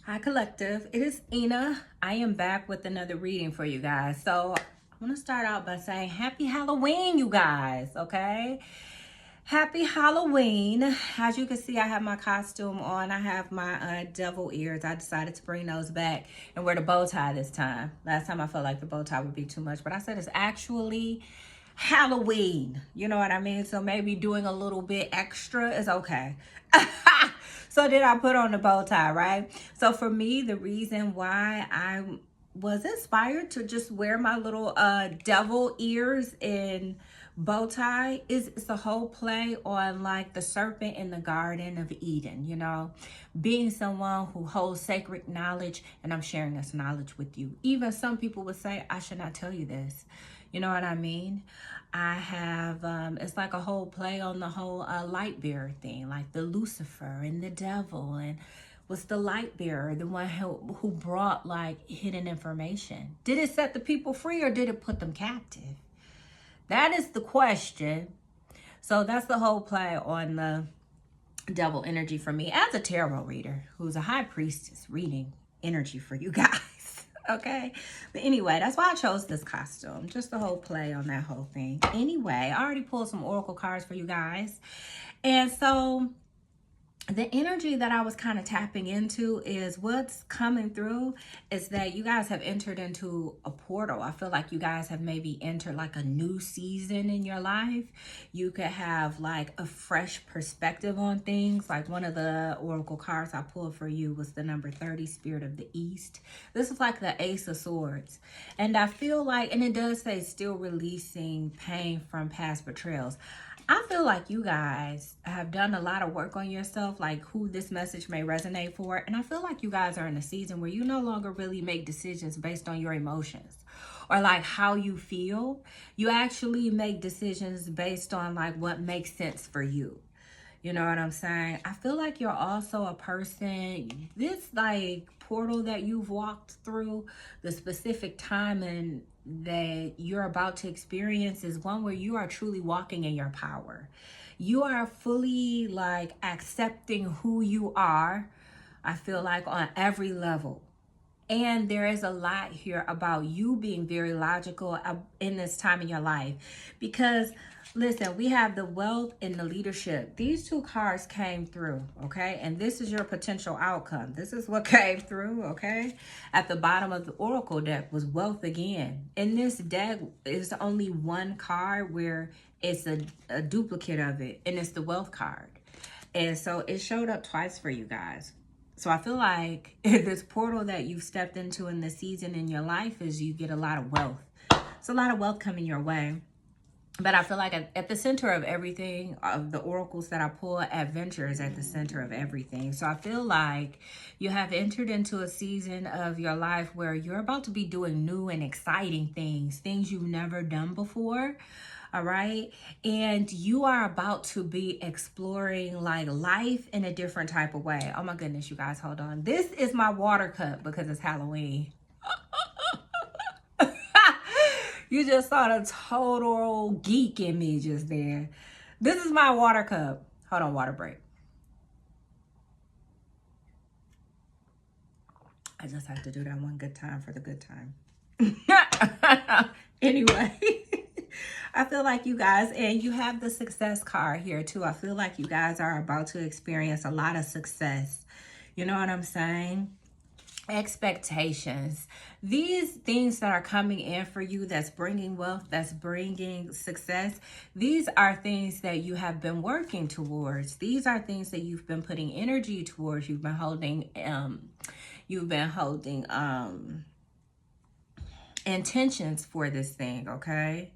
Hi Collective, it is Ina. I am back with another reading for you guys. So I want to start out by saying happy Halloween, you guys, okay? Happy Halloween. As you can see, I have my costume on. I have my devil ears. I decided to bring those back and wear the bow tie this time. Last time I felt like the bow tie would be too much, but I said it's actually Halloween. You know what I mean? So maybe doing a little bit extra is okay. So then I put on the bow tie, right? So for me, the reason why I was inspired to just wear my little devil ears and bow tie is it's a whole play on like the serpent in the Garden of Eden, you know, being someone who holds sacred knowledge, and I'm sharing this knowledge with you. Even some people would say I should not tell you this. You know what I mean? I have, it's like a whole play on the whole light bearer thing, like the Lucifer and the devil, and was the light bearer the one who brought like hidden information? Did it set the people free or did it put them captive? That is the question. So that's the whole play on the devil energy for me as a tarot reader who's a high priestess reading energy for you guys. Okay, but anyway, that's why I chose this costume, just the whole play on that whole thing. Anyway, I already pulled some oracle cards for you guys, and so the energy that I was kind of tapping into is what's coming through is that you guys have entered into a portal. I feel like you guys have maybe entered like a new season in your life. You could have like a fresh perspective on things. Like one of the oracle cards I pulled for you was the number 30, Spirit of the East. This is like the Ace of Swords. And I feel like, and it does say still releasing pain from past betrayals. I feel like you guys have done a lot of work on yourself, like who this message may resonate for. And I feel like you guys are in a season where you no longer really make decisions based on your emotions or like how you feel. You actually make decisions based on like what makes sense for you. You know what I'm saying? I feel like you're also a person, this like portal that you've walked through, the specific time and that you're about to experience is one where you are truly walking in your power. You are fully like accepting who you are, I feel like on every level. And there is a lot here about you being very logical in this time in your life. Because, listen, we have the wealth and the leadership. These two cards came through, okay? And this is your potential outcome. This is what came through, okay? At the bottom of the oracle deck was wealth again. In this deck, is only one card where it's a duplicate of it. And it's the wealth card. And so it showed up twice for you guys. So I feel like this portal that you've stepped into in this season in your life is you get a lot of wealth. It's a lot of wealth coming your way. But I feel like at the center of everything, of the oracles that I pull, adventure is at the center of everything. So I feel like you have entered into a season of your life where you're about to be doing new and exciting things you've never done before. All right. And you are about to be exploring like life in a different type of way. Oh my goodness, you guys, hold on. This is my water cup because it's Halloween. You just saw the total geek in me just there. This is my water cup. Hold on, water break. I just have to do that one good time for the good time. Anyway. I feel like you guys, and you have the success card here too. I feel like you guys are about to experience a lot of success. You know what I'm saying? Expectations. These things that are coming in for you that's bringing wealth, that's bringing success. These are things that you have been working towards. These are things that you've been putting energy towards. You've been holding intentions for this thing, okay?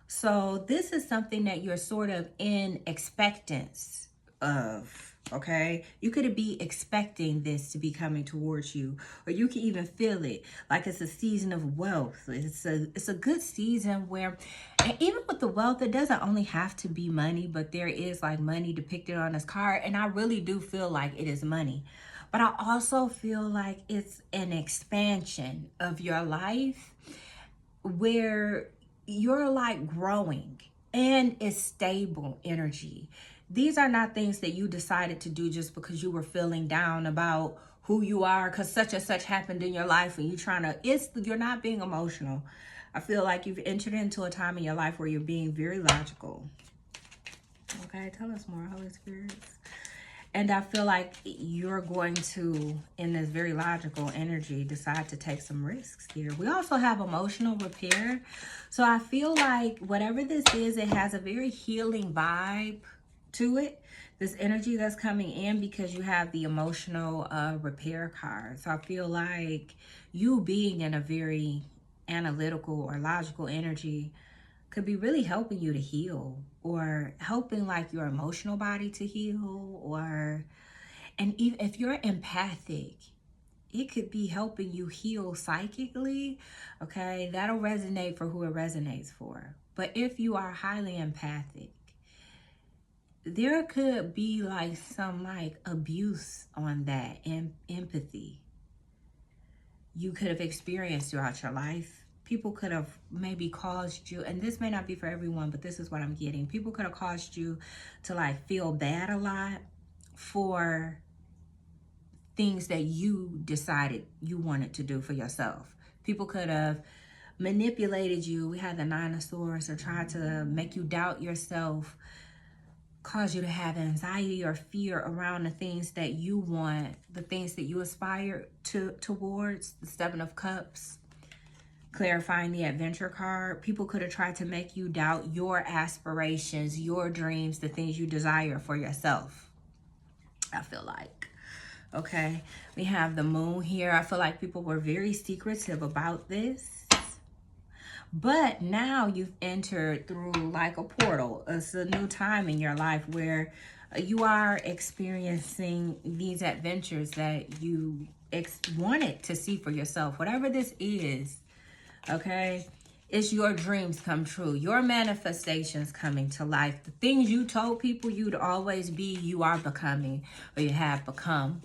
So this is something that you're sort of in expectance of, okay? You could be expecting this to be coming towards you, or you can even feel it like it's a season of wealth. It's a good season where, and even with the wealth, it doesn't only have to be money, but there is like money depicted on this card, and I really do feel like it is money. But I also feel like it's an expansion of your life where you're like growing and it's stable energy. These are not things that you decided to do just because you were feeling down about who you are because such and such happened in your life and you're not being emotional. I feel like you've entered into a time in your life where you're being very logical. Okay, tell us more, Holy Spirits. And I feel like you're going to, in this very logical energy, decide to take some risks here. We also have emotional repair. So I feel like whatever this is, it has a very healing vibe to it. This energy that's coming in because you have the emotional repair card. So I feel like you being in a very analytical or logical energy could be really helping you to heal, or helping like your emotional body to heal, and even if you're empathic, it could be helping you heal psychically. Okay, that'll resonate for who it resonates for. But if you are highly empathic, there could be like some like abuse on that and empathy you could have experienced throughout your life. People could have maybe caused you, and this may not be for everyone, but this is what I'm getting. People could have caused you to like feel bad a lot for things that you decided you wanted to do for yourself. People could have manipulated you. We had the 9 of Swords, or tried to make you doubt yourself, cause you to have anxiety or fear around the things that you want, the things that you aspire towards. The 7 of Cups, clarifying the adventure card. People could have tried to make you doubt your aspirations, your dreams, the things you desire for yourself, I feel like. Okay, we have the Moon here. I feel like people were very secretive about this. But now you've entered through like a portal. It's a new time in your life where you are experiencing these adventures that you wanted to see for yourself. Whatever this is, okay, it's your dreams come true. Your manifestations coming to life. The things you told people you'd always be, you are becoming, or you have become.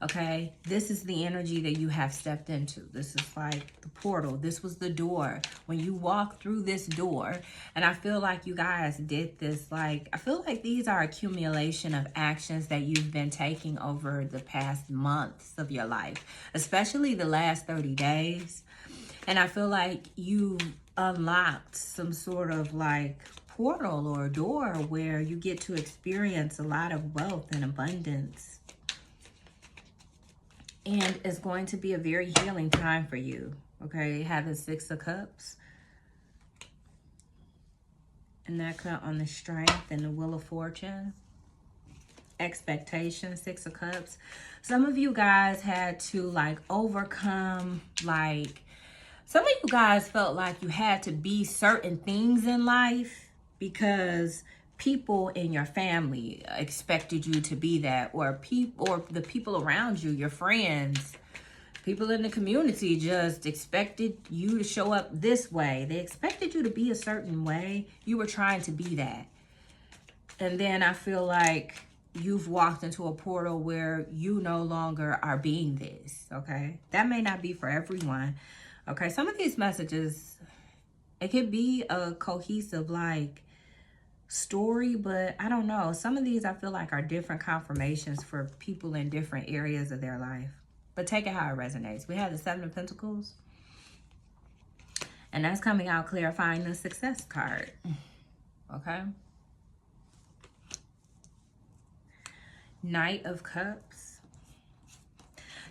Okay, this is the energy that you have stepped into. This is like the portal. This was the door. When you walk through this door, and I feel like you guys did this, like, I feel like these are accumulation of actions that you've been taking over the past months of your life, especially the last 30 days. And I feel like you unlocked some sort of like portal or door where you get to experience a lot of wealth and abundance. And it's going to be a very healing time for you. Okay, have the 6 of Cups. And that cut on the Strength and the Wheel of Fortune. Expectation, 6 of Cups. Some of you guys had to like overcome, like, some of you guys felt like you had to be certain things in life because people in your family expected you to be that, or the people around you, your friends, people in the community just expected you to show up this way. They expected you to be a certain way. You were trying to be that. And then I feel like you've walked into a portal where you no longer are being this, okay? That may not be for everyone, okay? Some of these messages, it could be a cohesive, like, story, but I don't know. Some of these I feel like are different confirmations for people in different areas of their life. But take it how it resonates. We have the 7 of Pentacles. And that's coming out clarifying the Success card. Okay. Knight of Cups.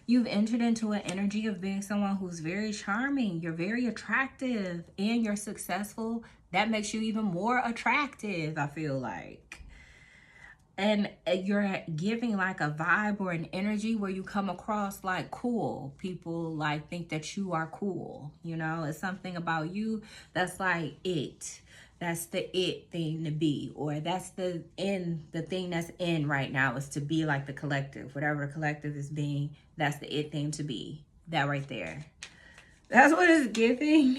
You've entered into an energy of being someone who's very charming. You're very attractive and you're successful. That makes you even more attractive, I feel like. And you're giving like a vibe or an energy where you come across like cool. People like think that you are cool. You know, it's something about you that's like it. That's the it thing to be. Or that's the thing that's in right now is to be like the collective. Whatever the collective is being, that's the it thing to be. That right there. That's what it's giving.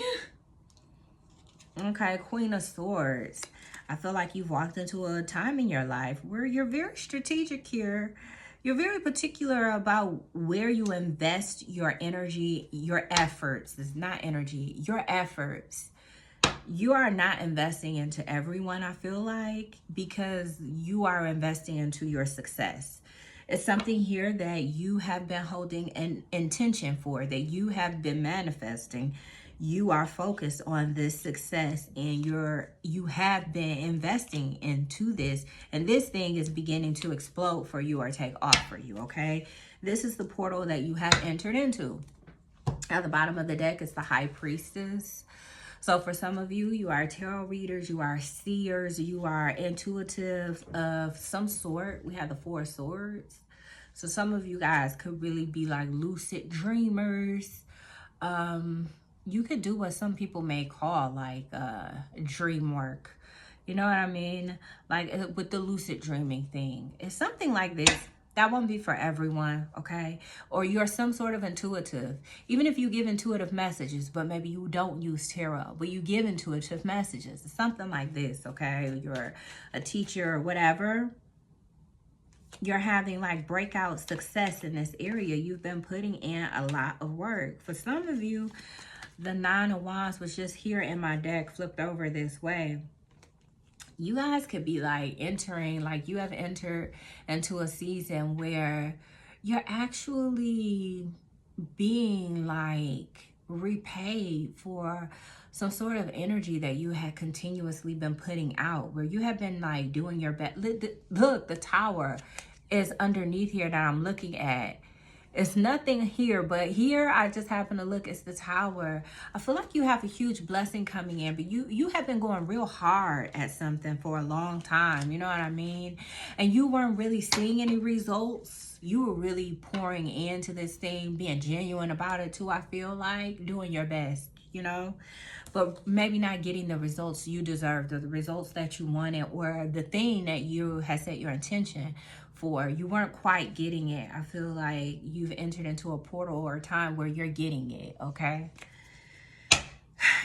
Okay, Queen of Swords. I feel like you've walked into a time in your life where you're very strategic here. You're very particular about where you invest your energy, your efforts. It's not energy, your efforts. You are not investing into everyone, I feel like, because you are investing into your success. It's something here that you have been holding an intention for, that you have been manifesting. You are focused on this success, and you have been investing into this, and this thing is beginning to explode for you or take off for you, okay? This is the portal that you have entered into. At the bottom of the deck is the High Priestess. So for some of you, you are tarot readers, you are seers, you are intuitive of some sort. We have the Four of Swords. So some of you guys could really be like lucid dreamers. You could do what some people may call like dream work. You know what I mean? Like with the lucid dreaming thing. It's something like this. That won't be for everyone, okay? Or you're some sort of intuitive. Even if you give intuitive messages, but maybe you don't use tarot, but you give intuitive messages. It's something like this, okay? You're a teacher or whatever. You're having like breakout success in this area. You've been putting in a lot of work. For some of you, the Nine of Wands was just here in my deck, flipped over this way. You guys could be like entering, like you have entered into a season where you're actually being like repaid for some sort of energy that you had continuously been putting out, where you have been like doing your best. Look, the Tower is underneath here that I'm looking at. It's nothing here, but here I just happen to look, it's the Tower. I feel like you have a huge blessing coming in, but you have been going real hard at something for a long time, you know what I mean? And you weren't really seeing any results. You were really pouring into this thing, being genuine about it too, I feel like, doing your best, you know? But maybe not getting the results you deserved, or the results that you wanted, or the thing that you had set your intention for. You weren't quite getting it. I feel like you've entered into a portal or a time where you're getting it, okay?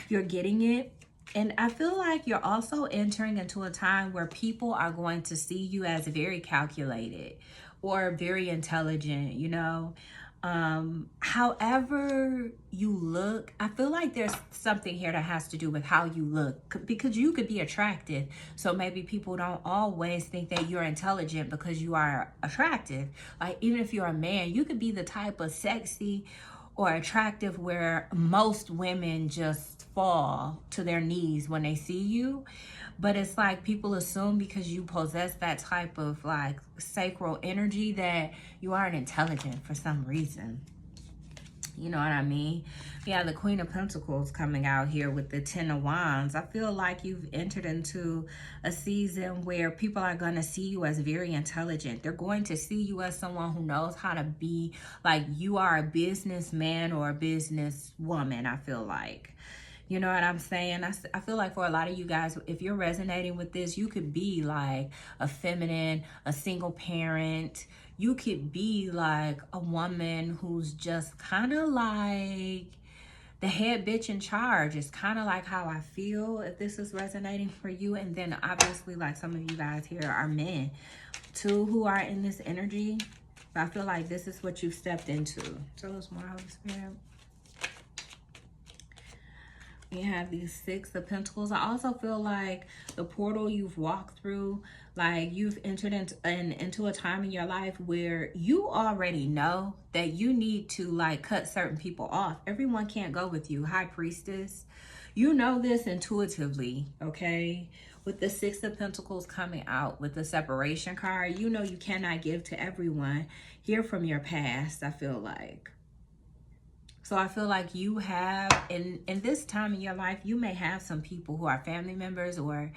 You're getting it. And I feel like you're also entering into a time where people are going to see you as very calculated or very intelligent, you know? However you look, I feel like there's something here that has to do with how you look, because you could be attractive. So maybe people don't always think that you're intelligent because you are attractive. Like even if you're a man, you could be the type of sexy or attractive where most women just fall to their knees when they see you. But it's like people assume because you possess that type of like sacral energy that you aren't intelligent for some reason. You know what I mean? Yeah, the Queen of Pentacles coming out here with the Ten of Wands. I feel like you've entered into a season where people are going to see you as very intelligent. They're going to see you as someone who knows how to be, like you are a businessman or a businesswoman, I feel like. You know what I'm saying? I feel like for a lot of you guys, if you're resonating with this, you could be like a feminine, a single parent. You could be like a woman who's just kind of like the head bitch in charge. It's kind of like how I feel, if this is resonating for you. And then obviously like some of you guys here are men too who are in this energy. But I feel like this is what you've stepped into. Tell us more, Holy Spirit. You have these Six of Pentacles. I also feel like the portal you've walked through, like you've entered into a time in your life where you already know that you need to like cut certain people off. Everyone can't go with you. High Priestess, you know this intuitively, okay? With the Six of Pentacles coming out with the separation card, you know you cannot give to everyone. Hear from your past, I feel like. So I feel like you have, in this time in your life, you may have some people who are family members or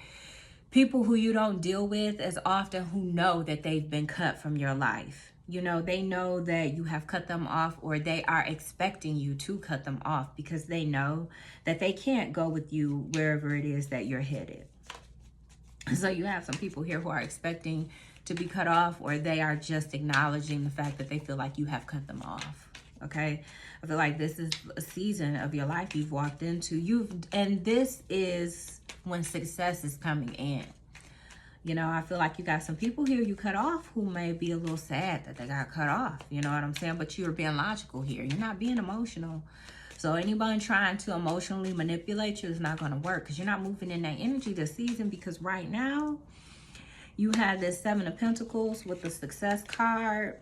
people who you don't deal with as often who know that they've been cut from your life. You know, they know that you have cut them off, or they are expecting you to cut them off because they know that they can't go with you wherever it is that you're headed. So you have some people here who are expecting to be cut off, or they are just acknowledging the fact that they feel like you have cut them off. Okay, I feel like this is a season of your life you've walked into. And this is when success is coming in. You know, I feel like you got some people here you cut off who may be a little sad that they got cut off. You know what I'm saying? But you're being logical here. You're not being emotional. So anybody trying to emotionally manipulate you is not going to work, because you're not moving in that energy this season. Because right now, You had this Seven of Pentacles with the Success card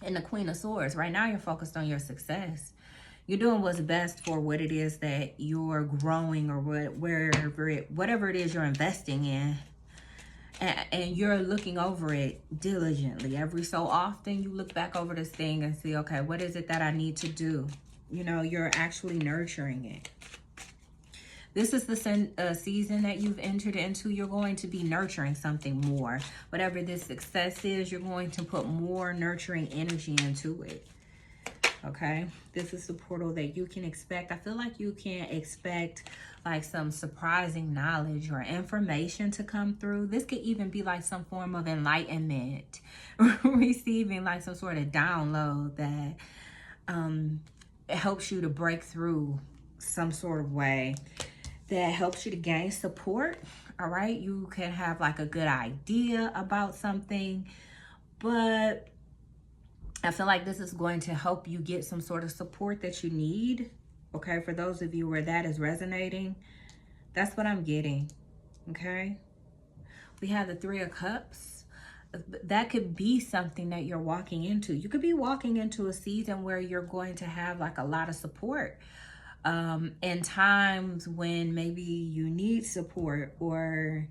and the Queen of Swords. Right now, you're focused on your success. You're doing what's best for what it is that you're growing, or whatever it is you're investing in. And you're looking over it diligently. Every so often, you look back over this thing and see, okay, what is it that I need to do? You know, you're actually nurturing it. This is the season that you've entered into. You're going to be nurturing something more. Whatever this success is, you're going to put more nurturing energy into it. Okay? This is the portal that you can expect. I feel like you can expect like some surprising knowledge or information to come through. This could even be like some form of enlightenment. Receiving like some sort of download that it helps you to break through some sort of way. That helps you to gain support. All right, you can have like a good idea about something, but I feel like this is going to help you get some sort of support that you need. Okay, for those of you where that is resonating, that's what I'm getting. Okay, we have the Three of Cups. That could be something that you're walking into. You could be walking into a season where you're going to have like a lot of support. In times when maybe you need support, or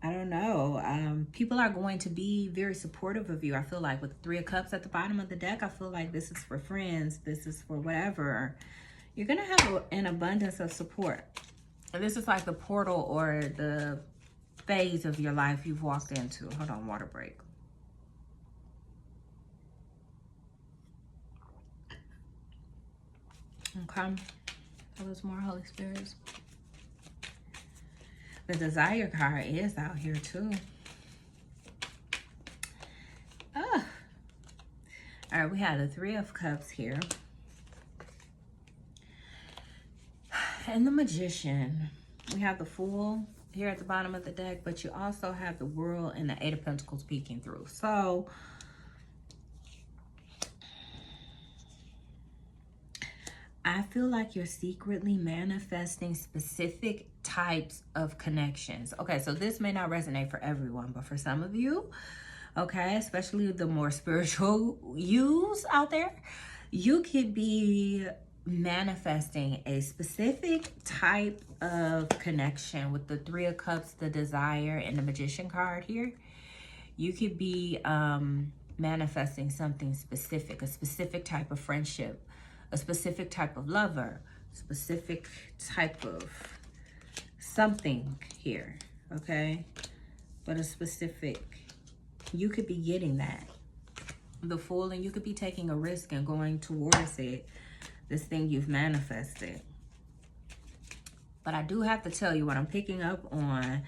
I don't know, people are going to be very supportive of you. I feel like with Three of Cups at the bottom of the deck, I feel like this is for friends, this is for whatever. You're gonna have an abundance of support. And this is like the portal or the phase of your life you've walked into. Hold on, water break. Okay, tell us more, Holy Spirits. The Desire card is out here too. All right, we have the Three of Cups here. And the Magician. We have the Fool here at the bottom of the deck, but you also have the World and the Eight of Pentacles peeking through. So I feel like you're secretly manifesting specific types of connections. Okay, so this may not resonate for everyone, but for some of you, okay, especially the more spiritual yous out there, you could be manifesting a specific type of connection with the Three of Cups, the Desire, and the Magician card here. You could be manifesting something specific, a specific type of friendship, a specific type of lover, specific type of something here, okay? But a specific, you could be getting that. The Fool, and you could be taking a risk and going towards it, this thing you've manifested. But I do have to tell you, what I'm picking up on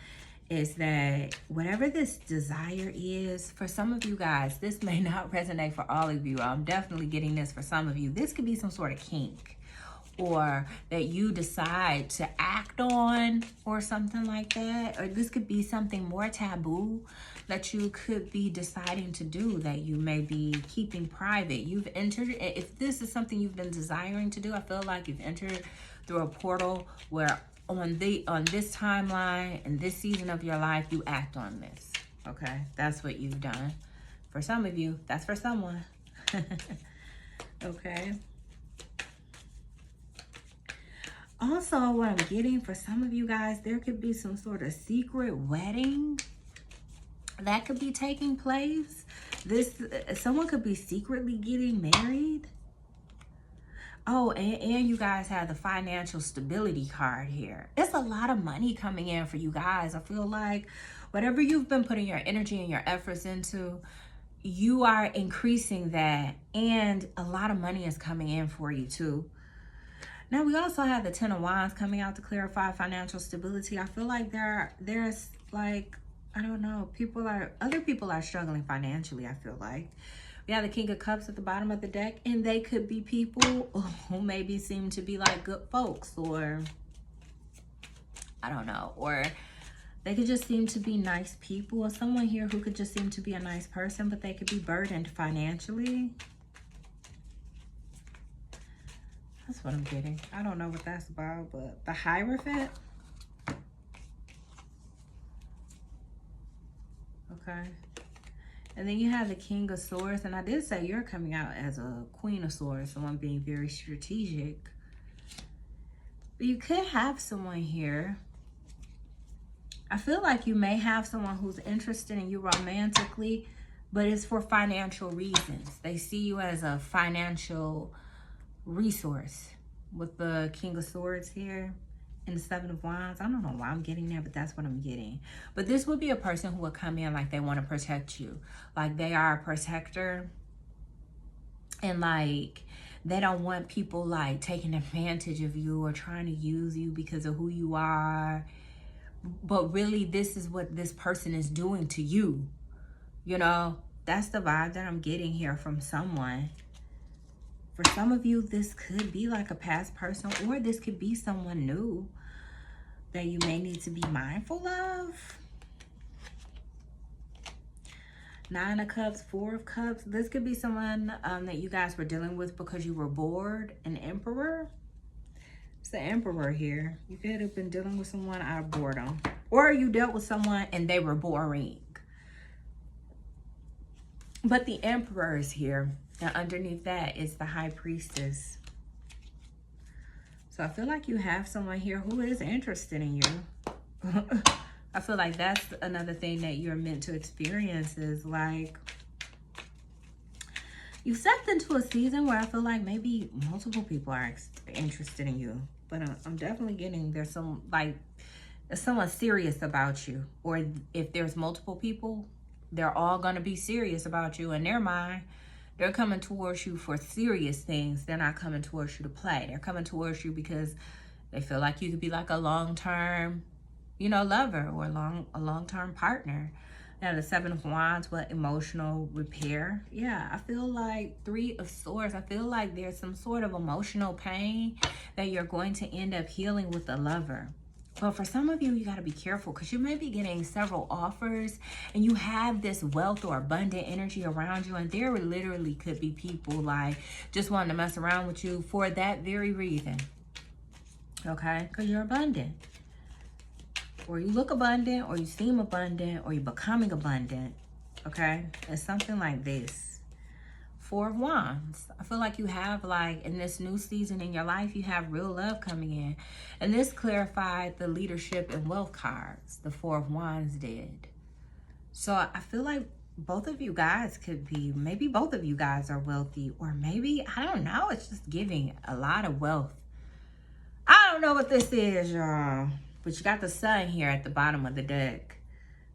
is that whatever this desire is, for some of you guys, this may not resonate for all of you. I'm definitely getting this for some of you. This could be some sort of kink, or that you decide to act on, or something like that. Or this could be something more taboo that you could be deciding to do, that you may be keeping private. You've entered, if this is something you've been desiring to do, I feel like you've entered through a portal where on this timeline and this season of your life, you act on this. Okay, that's what you've done. For some of you, that's for someone. Okay. Also, what I'm getting for some of you guys, there could be some sort of secret wedding that could be taking place. Someone could be secretly getting married. Oh, and you guys have the financial stability card here. It's a lot of money coming in for you guys. I feel like whatever you've been putting your energy and your efforts into, you are increasing that, and a lot of money is coming in for you too. Now, we also have the Ten of Wands coming out to clarify financial stability. I feel like there's like, I don't know, other people are struggling financially, I feel like. We have the King of Cups at the bottom of the deck, and they could be people who maybe seem to be like good folks, or I don't know, or they could just seem to be nice people, or someone here who could just seem to be a nice person, but they could be burdened financially. That's what I'm getting. I don't know what that's about, but the Hierophant. Okay. And then you have the King of Swords. And I did say you're coming out as a Queen of Swords. Someone being very strategic. But you could have someone here. I feel like you may have someone who's interested in you romantically, but it's for financial reasons. They see you as a financial resource with the King of Swords here and the Seven of Wands. I don't know why I'm getting there, but that's what I'm getting. But this would be a person who would come in like they want to protect you. Like they are a protector. And like they don't want people like taking advantage of you or trying to use you because of who you are. But really, this is what this person is doing to you. You know, that's the vibe that I'm getting here from someone. For some of you, this could be like a past person, or this could be someone new that you may need to be mindful of. Nine of Cups, Four of Cups. This could be someone that you guys were dealing with because you were bored. An Emperor. It's the Emperor here. You could have been dealing with someone out of boredom. Or you dealt with someone and they were boring. But the Emperor is here. And underneath that is the High Priestess. So I feel like you have someone here who is interested in you. I feel like that's another thing that you're meant to experience is like... You've stepped into a season where I feel like maybe multiple people are interested in you. But I'm definitely getting there's some, like, there's someone serious about you. Or if there's multiple people, they're all going to be serious about you in their mind. They're coming towards you for serious things. They're not coming towards you to play. They're coming towards you because they feel like you could be like a long-term, you know, lover or a long-term partner. Now, the Seven of Wands, what emotional repair? Yeah, I feel like Three of Swords. I feel like there's some sort of emotional pain that you're going to end up healing with a lover. But for some of you, you got to be careful because you may be getting several offers and you have this wealth or abundant energy around you. And there literally could be people like just wanting to mess around with you for that very reason. Okay? Because you're abundant. Or you look abundant, or you seem abundant, or you're becoming abundant, okay? It's something like this. Four of Wands. I feel like you have, like, in this new season in your life, you have real love coming in. And this clarified the leadership and wealth cards. The Four of Wands did. So I feel like both of you guys could be, maybe both of you guys are wealthy, or maybe, I don't know, it's just giving a lot of wealth. I don't know what this is, y'all. But you got the Sun here at the bottom of the deck.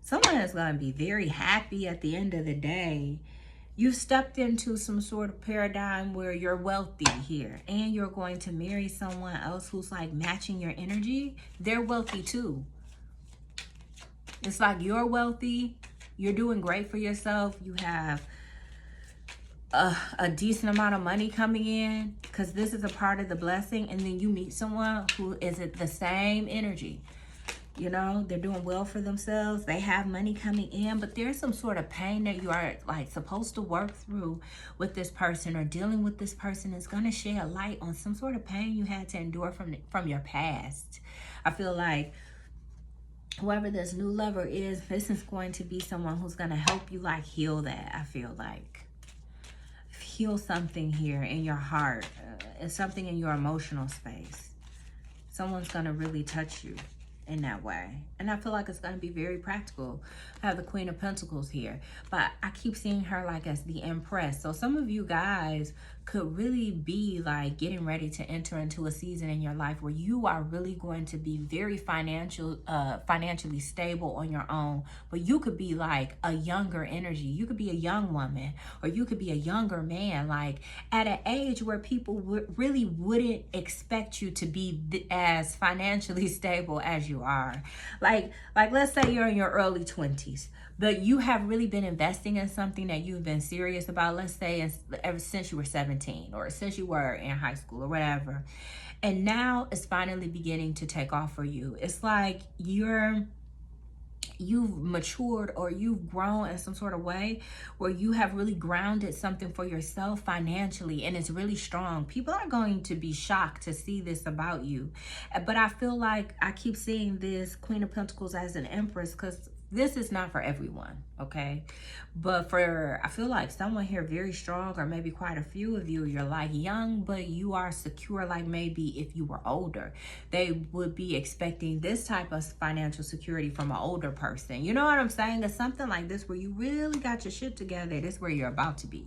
Someone is going to be very happy at the end of the day. You've stepped into some sort of paradigm where you're wealthy here. And you're going to marry someone else who's like matching your energy. They're wealthy too. It's like you're wealthy. You're doing great for yourself. You have a decent amount of money coming in because this is a part of the blessing. And then you meet someone who is at the same energy. You know, they're doing well for themselves. They have money coming in, but there's some sort of pain that you are like supposed to work through with this person, or dealing with this person is going to shed light on some sort of pain you had to endure from your past. I feel like whoever this new lover is, this is going to be someone who's going to help you like heal that. I feel like heal something here in your heart, and something in your emotional space. Someone's going to really touch you in that way. And I feel like it's going to be very practical. I have the Queen of Pentacles here, but I keep seeing her like as the Empress. So some of you guys could really be like getting ready to enter into a season in your life where you are really going to be very financially stable on your own. But you could be like a younger energy. You could be a young woman, or you could be a younger man, like at an age where people really wouldn't expect you to be as financially stable as you are. Like let's say you're in your early 20s, but you have really been investing in something that you've been serious about, let's say ever since you were 17, or since you were in high school or whatever. And now it's finally beginning to take off for you. It's like you've matured, or you've grown in some sort of way where you have really grounded something for yourself financially, and it's really strong. People are going to be shocked to see this about you. But I feel like I keep seeing this Queen of Pentacles as an Empress, because this is not for everyone, okay? But for, I feel like someone here very strong, or maybe quite a few of you, you're like young, but you are secure. Like maybe if you were older, they would be expecting this type of financial security from an older person. You know what I'm saying? It's something like this where you really got your shit together. This is where you're about to be.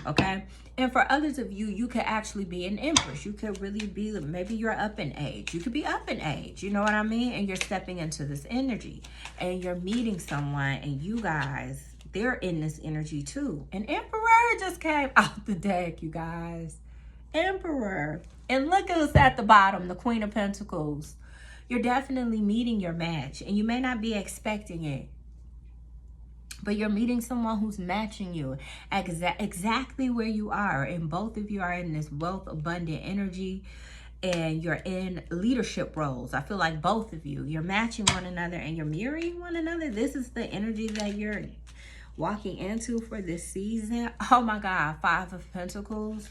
Okay, and for others of you, you could actually be an empress. You could really be, maybe you're up in age. You could be up in age, you know what I mean? And you're stepping into this energy and you're meeting someone, and you guys, they're in this energy too. An emperor just came out the deck, you guys. Emperor. And look who's at the bottom, the Queen of Pentacles. You're definitely meeting your match, and you may not be expecting it, but you're meeting someone who's matching you exactly where you are. And both of you are in this wealth abundant energy, and you're in leadership roles. I feel like both of you, you're matching one another and you're mirroring one another. This is the energy that you're walking into for this season. Oh my God, Five of Pentacles.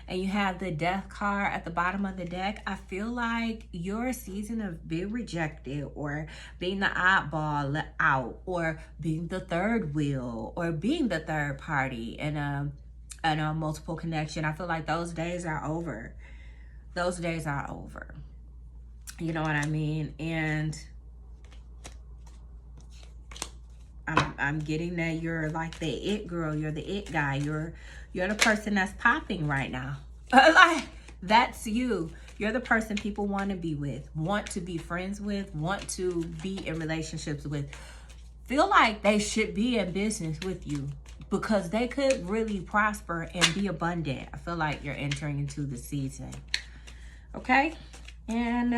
And you have the Death card at the bottom of the deck. I feel like your season of being rejected, or being the oddball out, or being the third wheel, or being the third party in a multiple connection. I feel like those days are over. Those days are over. You know what I mean? And I'm getting that you're like the it girl. You're the it guy. You're the person that's popping right now. Like, that's you. You're the person people want to be with, want to be friends with, want to be in relationships with. Feel like they should be in business with you because they could really prosper and be abundant. I feel like you're entering into the season. Okay? And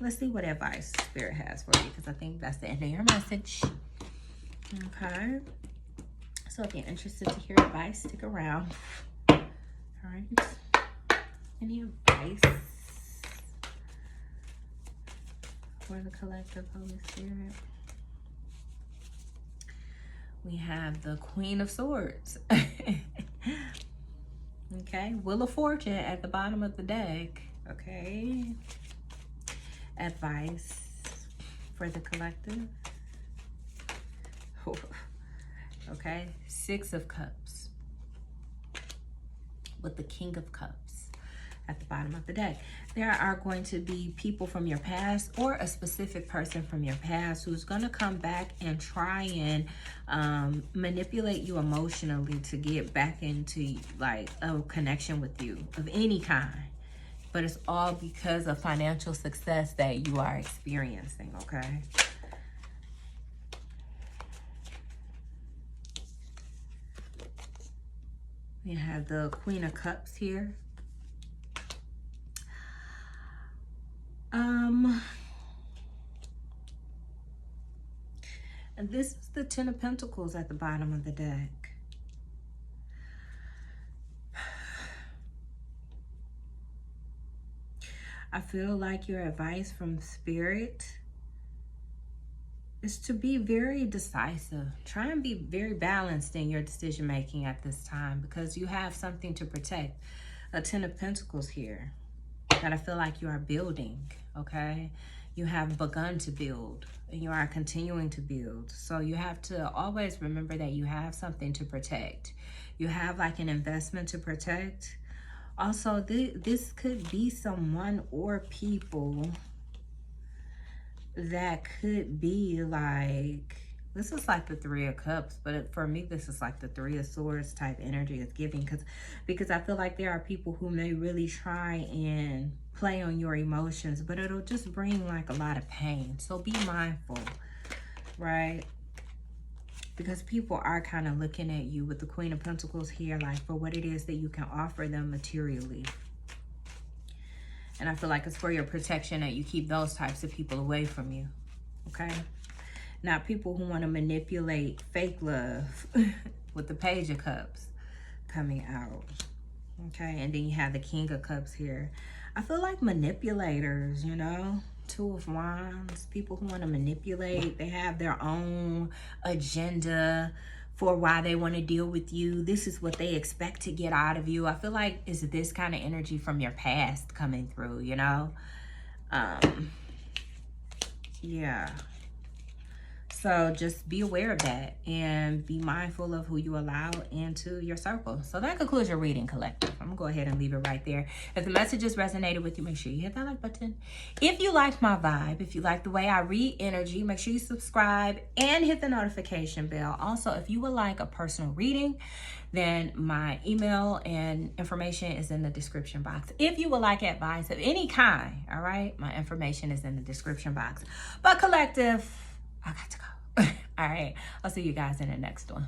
let's see what advice Spirit has for you, because I think that's the end of your message. Okay. So if you're interested to hear advice, stick around. All right. Any advice for the collective, Holy Spirit? We have the Queen of Swords. Okay. Wheel of Fortune at the bottom of the deck. Okay. Advice for the collective. Okay, Six of Cups with the King of Cups at the bottom of the deck. There are going to be people from your past, or a specific person from your past, who's going to come back and try and manipulate you emotionally to get back into like a connection with you of any kind. But it's all because of financial success that you are experiencing, okay? We have the Queen of Cups here. And this is the Ten of Pentacles at the bottom of the deck. I feel like your advice from Spirit is to be very decisive. Try and be very balanced in your decision making at this time, because you have something to protect. A Ten of Pentacles here that I feel like you are building, okay? You have begun to build, and you are continuing to build. So you have to always remember that you have something to protect. You have like an investment to protect. Also, this could be someone or people that could be like, this is like the Three of Cups, but for me, this is like the Three of Swords type energy is giving, because I feel like there are people who may really try and play on your emotions, but it'll just bring like a lot of pain. So be mindful, right? Because people are kind of looking at you with the Queen of Pentacles here, like for what it is that you can offer them materially. And I feel like it's for your protection that you keep those types of people away from you, okay? Not people who want to manipulate fake love with the Page of Cups coming out, okay? And then you have the King of Cups here. I feel like manipulators, you know? Two of Wands, people who want to manipulate. They have their own agenda for why they want to deal with you. This is what they expect to get out of you. I feel like it's this kind of energy from your past coming through, you know? Yeah. So just be aware of that and be mindful of who you allow into your circle. So that concludes your reading, collective. I'm gonna go ahead and leave it right there. If the messages resonated with you, make sure you hit that like button. If you like my vibe, if you like the way I read energy, make sure you subscribe and hit the notification bell. Also, if you would like a personal reading, then my email and information is in the description box. If you would like advice of any kind, all right, my information is in the description box. But collective, I got to go. All right, I'll see you guys in the next one.